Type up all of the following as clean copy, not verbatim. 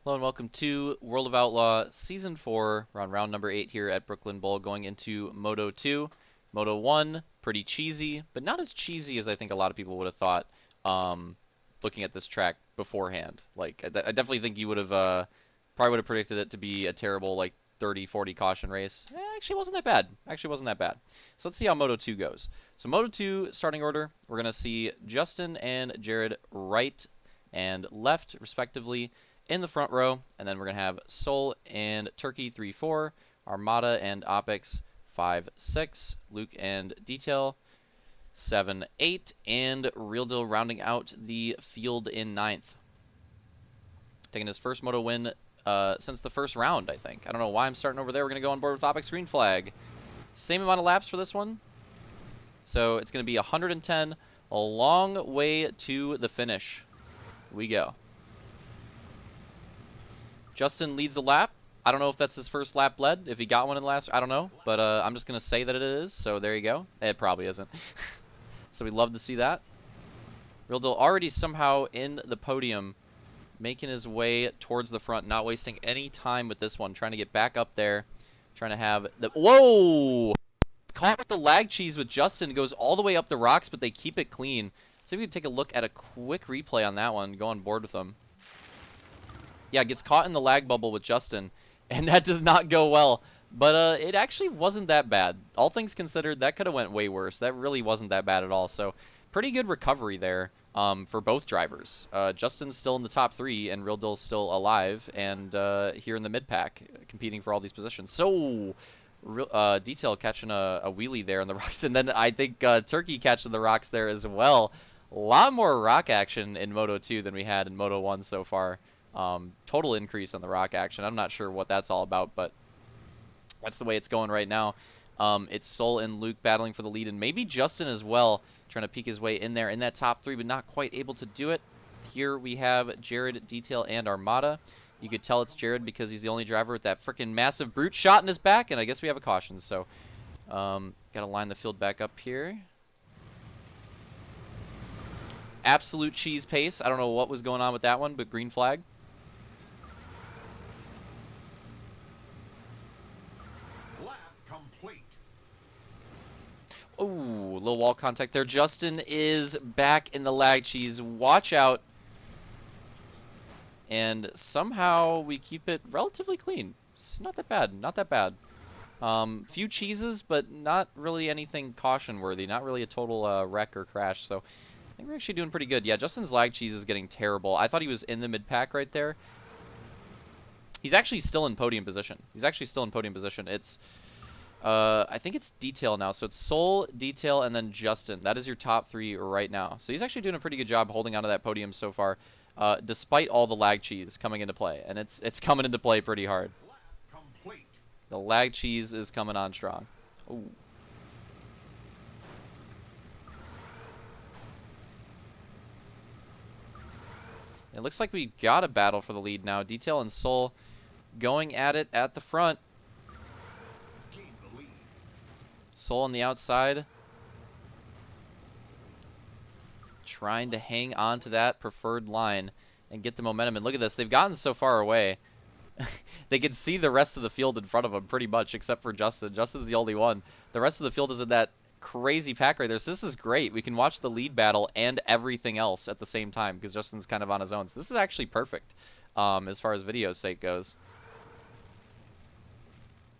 Hello and welcome to World of Outlaw Season 4. We're on round number 8 here at Brooklyn Bowl going into Moto 2. Moto 1, pretty cheesy, but not as cheesy as I think a lot of people would have thought looking at this track beforehand. Like, I definitely think you would have probably would have predicted it to be a terrible, like, 30-40 caution race. Actually, wasn't that bad. Actually, wasn't that bad. So let's see how Moto 2 goes. So Moto 2 starting order, we're going to see Justin and Jared right and left, respectively, in the front row, and then we're going to have Soul and Turkey 3-4, Armada and Opix 5-6, Luke and Detail 7-8, and Real Deal rounding out the field in 9th. Taking his first Moto win since the first round, I think. I don't know why I'm starting over there. We're going to go on board with Opix green flag. Same amount of laps for this one. So it's going to be 110, a long way to the finish. Here we go. Justin leads a lap. I don't know if that's his first lap led, if he got one in the last, I don't know. But I'm just going to say that it is, so there you go. It probably isn't. So we'd love to see that. Real Deal already somehow in the podium, making his way towards the front, not wasting any time with this one, trying to get back up there, trying to have the... Whoa! Caught with the lag cheese with Justin, goes all the way up the rocks, but they keep it clean. Let's see if we can take a look at a quick replay on that one, go on board with them. Yeah, gets caught in the lag bubble with Justin, and that does not go well. But it actually wasn't that bad. All things considered, that could have went way worse. That really wasn't that bad at all. So pretty good recovery there for both drivers. Justin's still in the top 3, and Real Deal's still alive, and here in the mid-pack, competing for all these positions. So Detail catching a wheelie there in the rocks, and then I think Turkey catching the rocks there as well. A lot more rock action in Moto 2 than we had in Moto 1 so far. Total increase on the rock action. I'm not sure what that's all about, but that's the way it's going right now. It's Soul and Luke battling for the lead, and maybe Justin as well, trying to peek his way in there in that top 3, but not quite able to do it. Here we have Jared, Detail, and Armada. You could tell it's Jared because he's the only driver with that freaking massive brute shot in his back, and I guess we have a caution. So, got to line the field back up here. Absolute cheese pace. I don't know what was going on with that one, but green flag. Oh, little wall contact there. Justin is back in the lag cheese. Watch out. And somehow we keep it relatively clean. It's not that bad. Not that bad. Few cheeses, but not really anything caution worthy. Not really a total wreck or crash. So I think we're actually doing pretty good. Yeah, Justin's lag cheese is getting terrible. I thought he was in the mid-pack right there. He's actually still in podium position. It's... I think it's Detail now. So it's Soul, Detail, and then Justin. That is your top 3 right now. So he's actually doing a pretty good job holding onto that podium so far, despite all the lag cheese coming into play. And it's coming into play pretty hard. The lag cheese is coming on strong. Ooh. It looks like we got a battle for the lead now. Detail and Soul going at it at the front. Soul on the outside, trying to hang on to that preferred line and get the momentum. And look at this. They've gotten so far away. They can see the rest of the field in front of them pretty much, except for Justin. Justin's the only one. The rest of the field is in that crazy pack right there. So this is great. We can watch the lead battle and everything else at the same time because Justin's kind of on his own. So this is actually perfect as far as video's sake goes.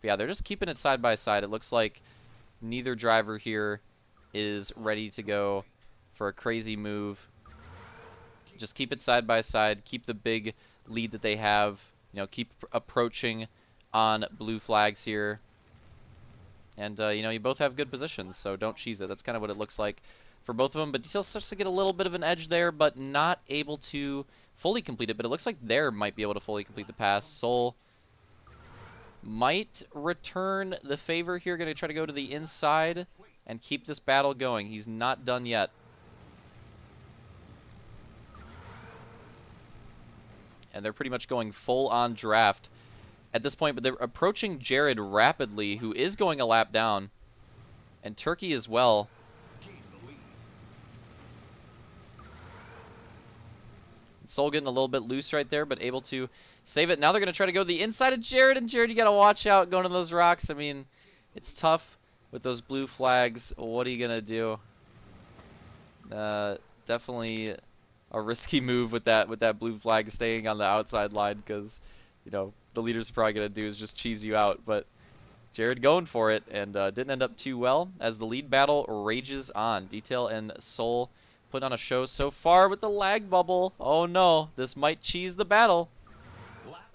But yeah, they're just keeping it side by side. It looks like neither driver here is ready to go for a crazy move. Just keep it side by side. Keep the big lead that they have. You know, keep approaching on blue flags here. And, you know, you both have good positions, so don't cheese it. That's kind of what it looks like for both of them. But Detail starts to get a little bit of an edge there, but not able to fully complete it. But it looks like there might be able to fully complete the pass. Soul might return the favor here. Going to try to go to the inside and keep this battle going. He's not done yet. And they're pretty much going full-on draft at this point, but they're approaching Jared rapidly, who is going a lap down, and Turkey as well. Soul getting a little bit loose right there, but able to Save it. Now they're going to try to go to the inside of Jared, and Jared, you got to watch out going to those rocks. I mean, it's tough with those blue flags. What are you going to do? Definitely a risky move with that blue flag staying on the outside line, because, you know, the leader's probably going to do is just cheese you out. But Jared going for it, and didn't end up too well as the lead battle rages on. Detail and Soul putting on a show so far with the lag bubble. Oh no, this might cheese the battle.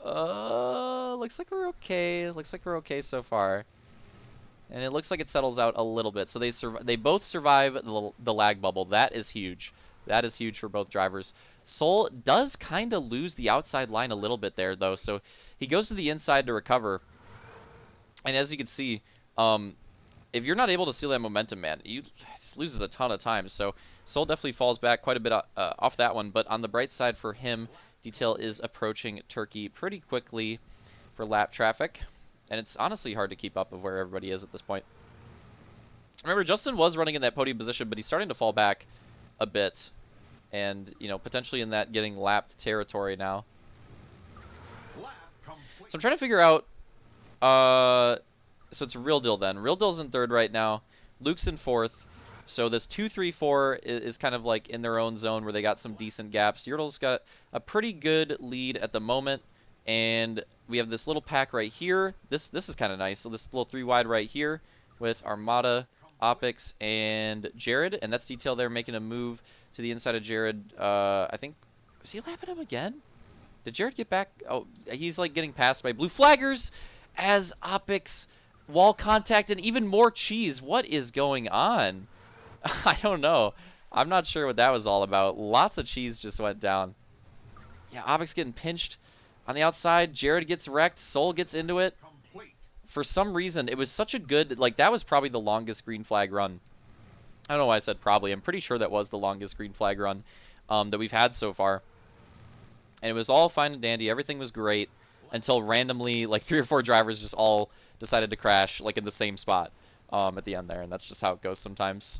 Looks like we're okay. Looks like we're okay so far. And it looks like it settles out a little bit. So they both survive the lag bubble. That is huge. That is huge for both drivers. Soul does kind of lose the outside line a little bit there, though. So he goes to the inside to recover. And as you can see, if you're not able to steal that momentum, man, you just loses a ton of time. So Soul definitely falls back quite a bit off that one. But on the bright side for him, Detail is approaching Turkey pretty quickly for lap traffic. And it's honestly hard to keep up of where everybody is at this point. Remember, Justin was running in that podium position, but he's starting to fall back a bit. And, you know, potentially in that getting lapped territory now. So I'm trying to figure out... so it's Real Deal then. Real Deal's in third right now. Luke's in fourth. So this 2, 3, 4 is kind of like in their own zone where they got some decent gaps. Yurtle's got a pretty good lead at the moment. And we have this little pack right here. This is kind of nice. So this little 3 wide right here with Armada, Opix, and Jared. And that's Detail there making a move to the inside of Jared. I think... is he lapping him again? Did Jared get back? Oh, he's like getting passed by blue flaggers as Opix wall contact and even more cheese. What is going on? I don't know. I'm not sure what that was all about. Lots of cheese just went down. Yeah, Opix getting pinched on the outside. Jared gets wrecked. Soul gets into it. For some reason, it was such a good... like, that was probably the longest green flag run. I don't know why I said probably. I'm pretty sure that was the longest green flag run that we've had so far. And it was all fine and dandy. Everything was great until randomly, like, 3 or 4 drivers just all decided to crash, like, in the same spot at the end there. And that's just how it goes sometimes.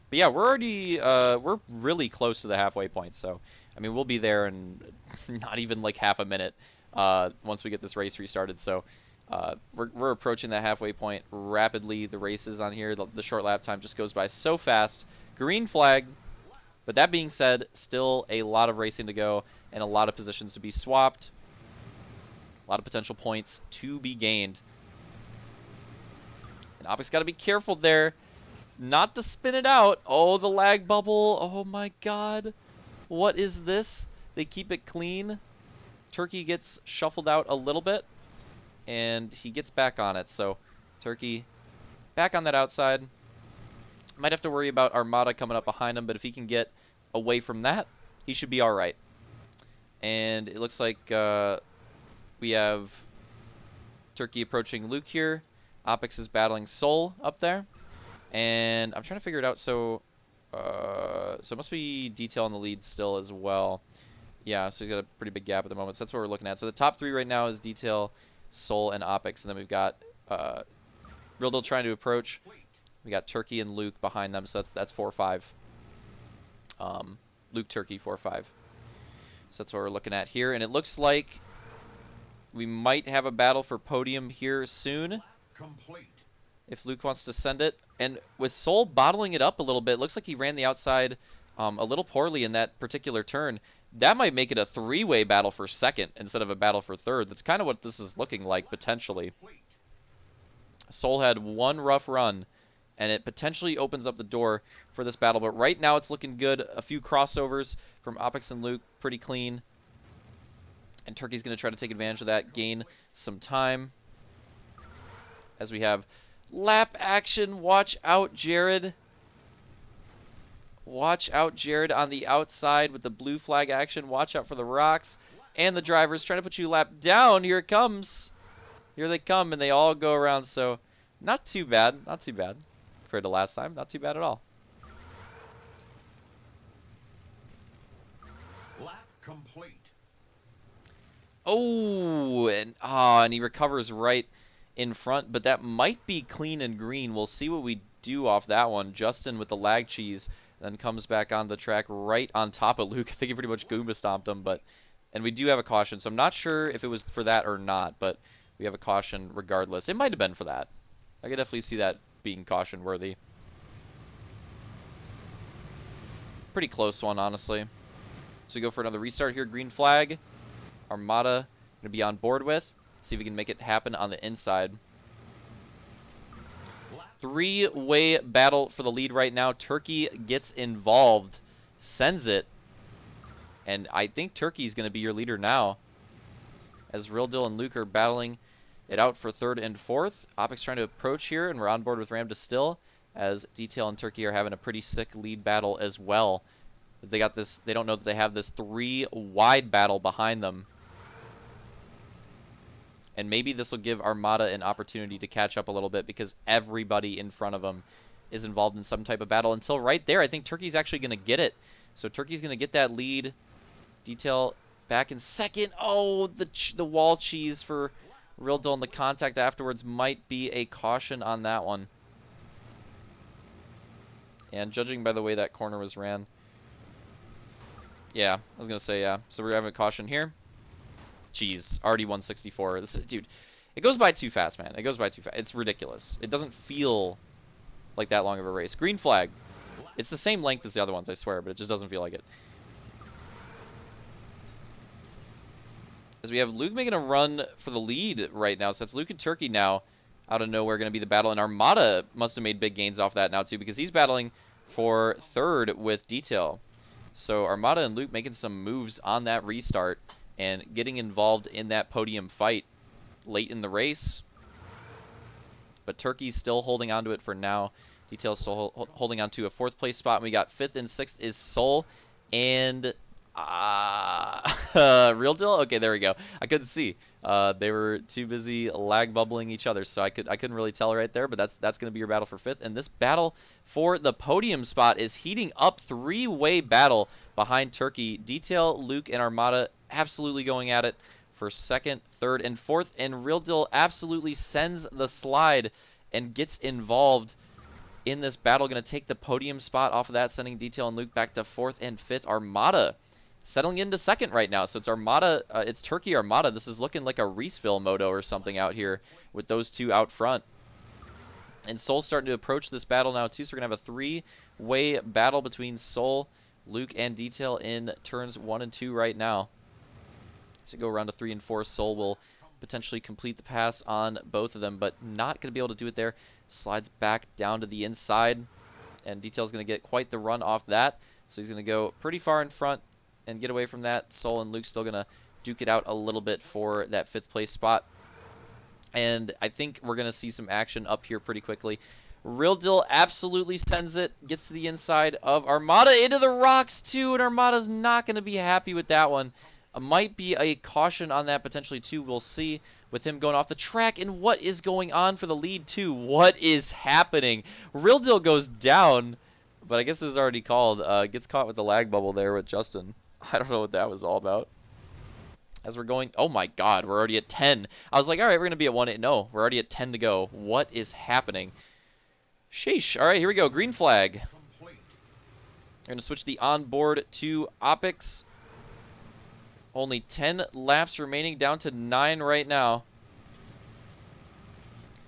But yeah, we're already, we're really close to the halfway point. So, I mean, we'll be there in not even like half a minute once we get this race restarted. So, we're approaching that halfway point rapidly. The races on here, the short lap time just goes by so fast. Green flag. But that being said, still a lot of racing to go and a lot of positions to be swapped. A lot of potential points to be gained. And Opix got to be careful there. Not to spin it out. Oh, the lag bubble. Oh, my God. What is this? They keep it clean. Turkey gets shuffled out a little bit. And he gets back on it. So, Turkey back on that outside. Might have to worry about Armada coming up behind him. But if he can get away from that, he should be all right. And it looks like we have Turkey approaching Luke here. Opix is battling Soul up there. And I'm trying to figure it out. So it must be Detail in the lead still as well. Yeah, so he's got a pretty big gap at the moment. So that's what we're looking at. So the top 3 right now is Detail, Soul, and Opix. And then we've got Real Deal trying to approach. We got Turkey and Luke behind them. So that's 4-5. Luke, Turkey, 4-5. So that's what we're looking at here. And it looks like we might have a battle for podium here soon. If Luke wants to send it. And with Soul bottling it up a little bit, it looks like he ran the outside a little poorly in that particular turn. That might make it a 3-way battle for second instead of a battle for third. That's kind of what this is looking like, potentially. Soul had one rough run, and it potentially opens up the door for this battle. But right now it's looking good. A few crossovers from Opix and Luke, pretty clean. And Turkey's going to try to take advantage of that, gain some time. As we have lap action. Watch out, Jared. Watch out, Jared, on the outside with the blue flag action. Watch out for the rocks. And the drivers trying to put you lap down. Here it comes. Here they come, and they all go around. So, not too bad. Not too bad. Compared to last time, not too bad at all. Lap complete. Oh, and he recovers right in front, but that might be clean and green. We'll see what we do off that one. Justin with the lag cheese then comes back on the track right on top of Luke. I think he pretty much Goomba stomped him, but And we do have a caution, so I'm not sure if it was for that or not, but we have a caution regardless. It might have been for that. I could definitely see that being caution worthy. Pretty close one, honestly. So we go for another restart here. Green flag. Armada going to be on board with. See if we can make it happen on the inside. Three-way battle for the lead right now. Turkey gets involved, sends it, and I think Turkey's going to be your leader now. As Real Deal and Luke are battling it out for third and fourth. Opix trying to approach here, and we're on board with Ram Distill, as Detail and Turkey are having a pretty sick lead battle as well. They got this. They don't know that they have this three-wide battle behind them. And maybe this will give Armada an opportunity to catch up a little bit because everybody in front of them is involved in some type of battle. Until right there, I think Turkey's actually going to get it. So Turkey's going to get that lead. Detail back in second. Oh, the wall cheese for Real Deal, and the contact afterwards might be a caution on that one. And judging by the way that corner was ran. Yeah, I was going to say yeah. So we're having a caution here. Jeez, already 164. This is, dude, it goes by too fast, man. It goes by too fast. It's ridiculous. It doesn't feel like that long of a race. Green flag. It's the same length as the other ones, I swear, but it just doesn't feel like it. As we have Luke making a run for the lead right now. So that's Luke and Turkey now out of nowhere going to be the battle. And Armada must have made big gains off that now, too, because he's battling for third with Detail. So Armada and Luke making some moves on that restart and getting involved in that podium fight late in the race. But Turkey's still holding on to it for now. Detail's still holding on to a fourth place spot. And we got fifth and sixth is Soul and Real Deal. Okay, there we go. I couldn't see. They were too busy lag bubbling each other, so I couldn't really tell right there. But that's going to be your battle for fifth. And this battle for the podium spot is heating up. Three-way battle behind Turkey. Detail, Luke, and Armada absolutely going at it for second, third, and fourth. And Real Deal absolutely sends the slide and gets involved in this battle. Going to take the podium spot off of that, sending Detail and Luke back to fourth and fifth. Armada settling into second right now. So it's Armada, it's Turkey Armada. This is looking like a Reeseville Moto or something out here with those two out front. And Soul's starting to approach this battle now too. So we're going to have a three-way battle between Soul, Luke, and Detail in turns 1 and 2 right now. So go around to 3 and 4. Soul will potentially complete the pass on both of them, but not going to be able to do it there. Slides back down to the inside, and Detail's going to get quite the run off that. So he's going to go pretty far in front and get away from that. Soul and Luke still going to duke it out a little bit for that fifth place spot. And I think we're going to see some action up here pretty quickly. Real Deal absolutely sends it, gets to the inside of Armada into the rocks too, and Armada's not going to be happy with that one. Might be a caution on that potentially too. We'll see with him going off the track. And what is going on for the lead too? What is happening? Real Deal goes down, but I guess it was already called. Gets caught with the lag bubble there with Justin. I don't know what that was all about. As we're going, oh my God, we're already at 10. I was like, all right, we're going to be at 1-8. No, we're already at 10 to go. What is happening? Sheesh. All right, here we go. Green flag. We're going to switch the onboard to Opix. Only 10 laps remaining, down to 9 right now.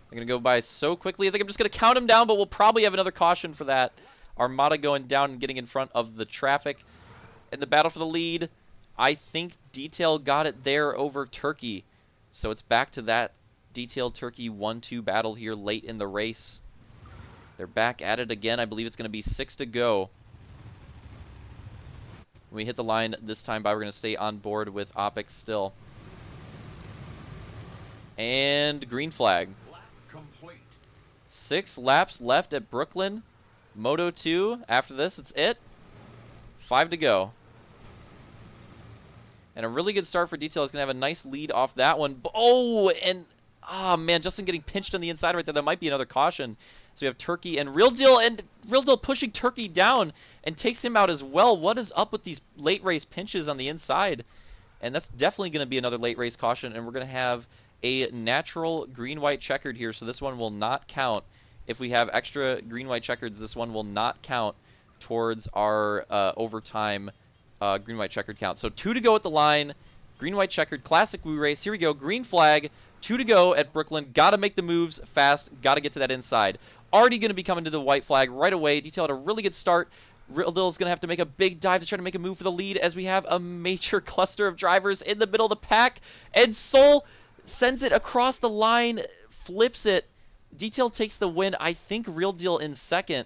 They're going to go by so quickly. I think I'm just going to count them down, but we'll probably have another caution for that. Armada going down and getting in front of the traffic. In the battle for the lead, I think Detail got it there over Turkey. So it's back to that Detail Turkey 1-2 battle here late in the race. They're back at it again. I believe it's going to be 6 to go. When we hit the line this time by, we're going to stay on board with Opix still. And green flag. 6 laps left at Brooklyn. Moto 2. After this, it's it. 5 to go. And a really good start for Detail. Is going to have a nice lead off that one. Oh, and man, Justin getting pinched on the inside right there. That might be another caution. So we have Turkey and Real Deal pushing Turkey down and takes him out as well. What is up with these late race pinches on the inside? And that's definitely going to be another late race caution. And we're going to have a natural green-white checkered here. So this one will not count. If we have extra green-white checkers, this one will not count towards our overtime green-white checkered count. So 2 to go at the line. Green, white, checkered, classic Woo race. Here we go. Green flag. 2 to go at Brooklyn. Got to make the moves fast. Got to get to that inside. Already going to be coming to the white flag right away. Detail had a really good start. Real Deal is going to have to make a big dive to try to make a move for the lead as we have a major cluster of drivers in the middle of the pack. And Soul sends it across the line, flips it. Detail takes the win. I think Real Deal in second.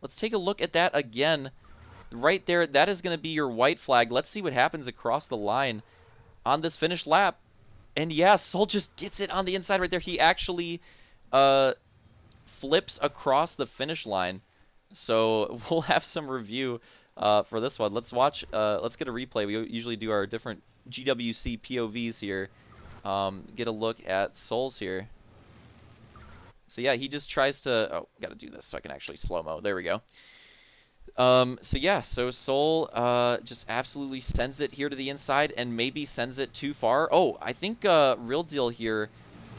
Let's take a look at that again. Right there, that is going to be your white flag. Let's see what happens across the line on this finish lap. And yeah, Soul just gets it on the inside right there. He actually flips across the finish line. So we'll have some review for this one. Let's watch. Let's get a replay. We usually do our different GWC POVs here. Get a look at Soul's here. So yeah, he just tries to... Oh, got to do this so I can actually slow-mo. There we go. So yeah, so Soul just absolutely sends it here to the inside and maybe sends it too far. Oh, I think Real Deal here...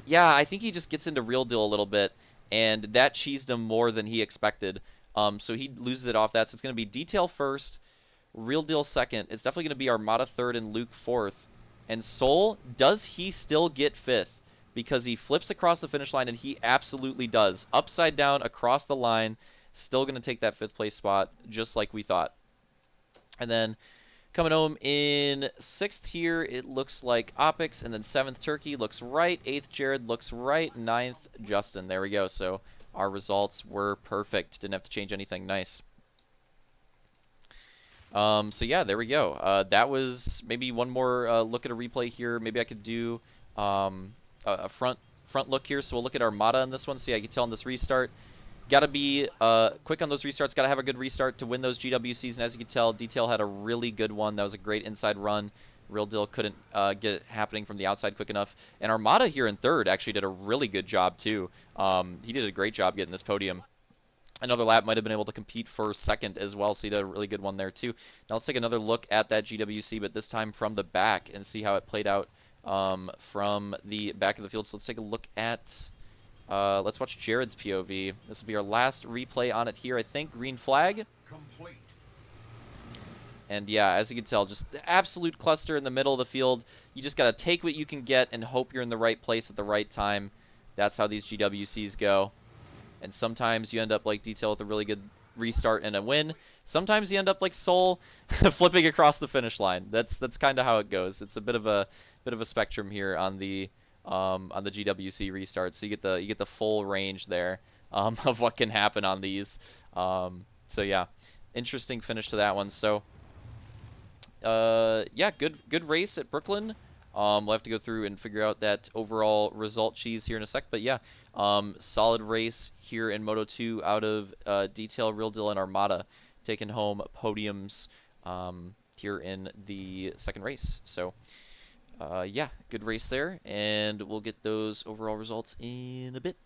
Yeah, I think he just gets into Real Deal a little bit, and that cheesed him more than he expected. So he loses it off that. So it's going to be Detail first, Real Deal second. It's definitely going to be Armada third and Luke fourth. And Soul, does he still get fifth? Because he flips across the finish line, and he absolutely does. Upside down across the line, still going to take that fifth place spot, just like we thought. And then coming home in sixth here, it looks like Opix, and then seventh Turkey looks right. Eighth Jared looks right. Ninth Justin. There we go. So our results were perfect. Didn't have to change anything. Nice. So yeah, there we go. That was maybe one more look at a replay here. Maybe I could do a front look here. So we'll look at Armada on this one. See, I can tell on this restart. Got to be quick on those restarts. Got to have a good restart to win those GWCs. And as you can tell, Detail had a really good one. That was a great inside run. Real Deal couldn't get it happening from the outside quick enough. And Armada here in third actually did a really good job too. He did a great job getting this podium. Another lap might have been able to compete for second as well, so he did a really good one there too. Now let's take another look at that GWC, but this time from the back, and see how it played out from the back of the field. So let's take a look at... let's watch Jared's POV. This will be our last replay on it here, I think. Green flag. Complete. And yeah, as you can tell, just the absolute cluster in the middle of the field. You just got to take what you can get and hope you're in the right place at the right time. That's how these GWCs go. And sometimes you end up like Detail with a really good restart and a win. Sometimes you end up like Soul flipping across the finish line. That's kind of how it goes. It's a bit of a spectrum here on the GWC restarts. So you get the full range there of what can happen on these. So yeah, interesting finish to that one. So yeah, good race at Brooklyn. We'll have to go through and figure out that overall result cheese here in a sec. But yeah, solid race here in Moto 2 out of Detail, Real Deal, and Armada, taking home podiums here in the second race. So yeah, good race there, and we'll get those overall results in a bit.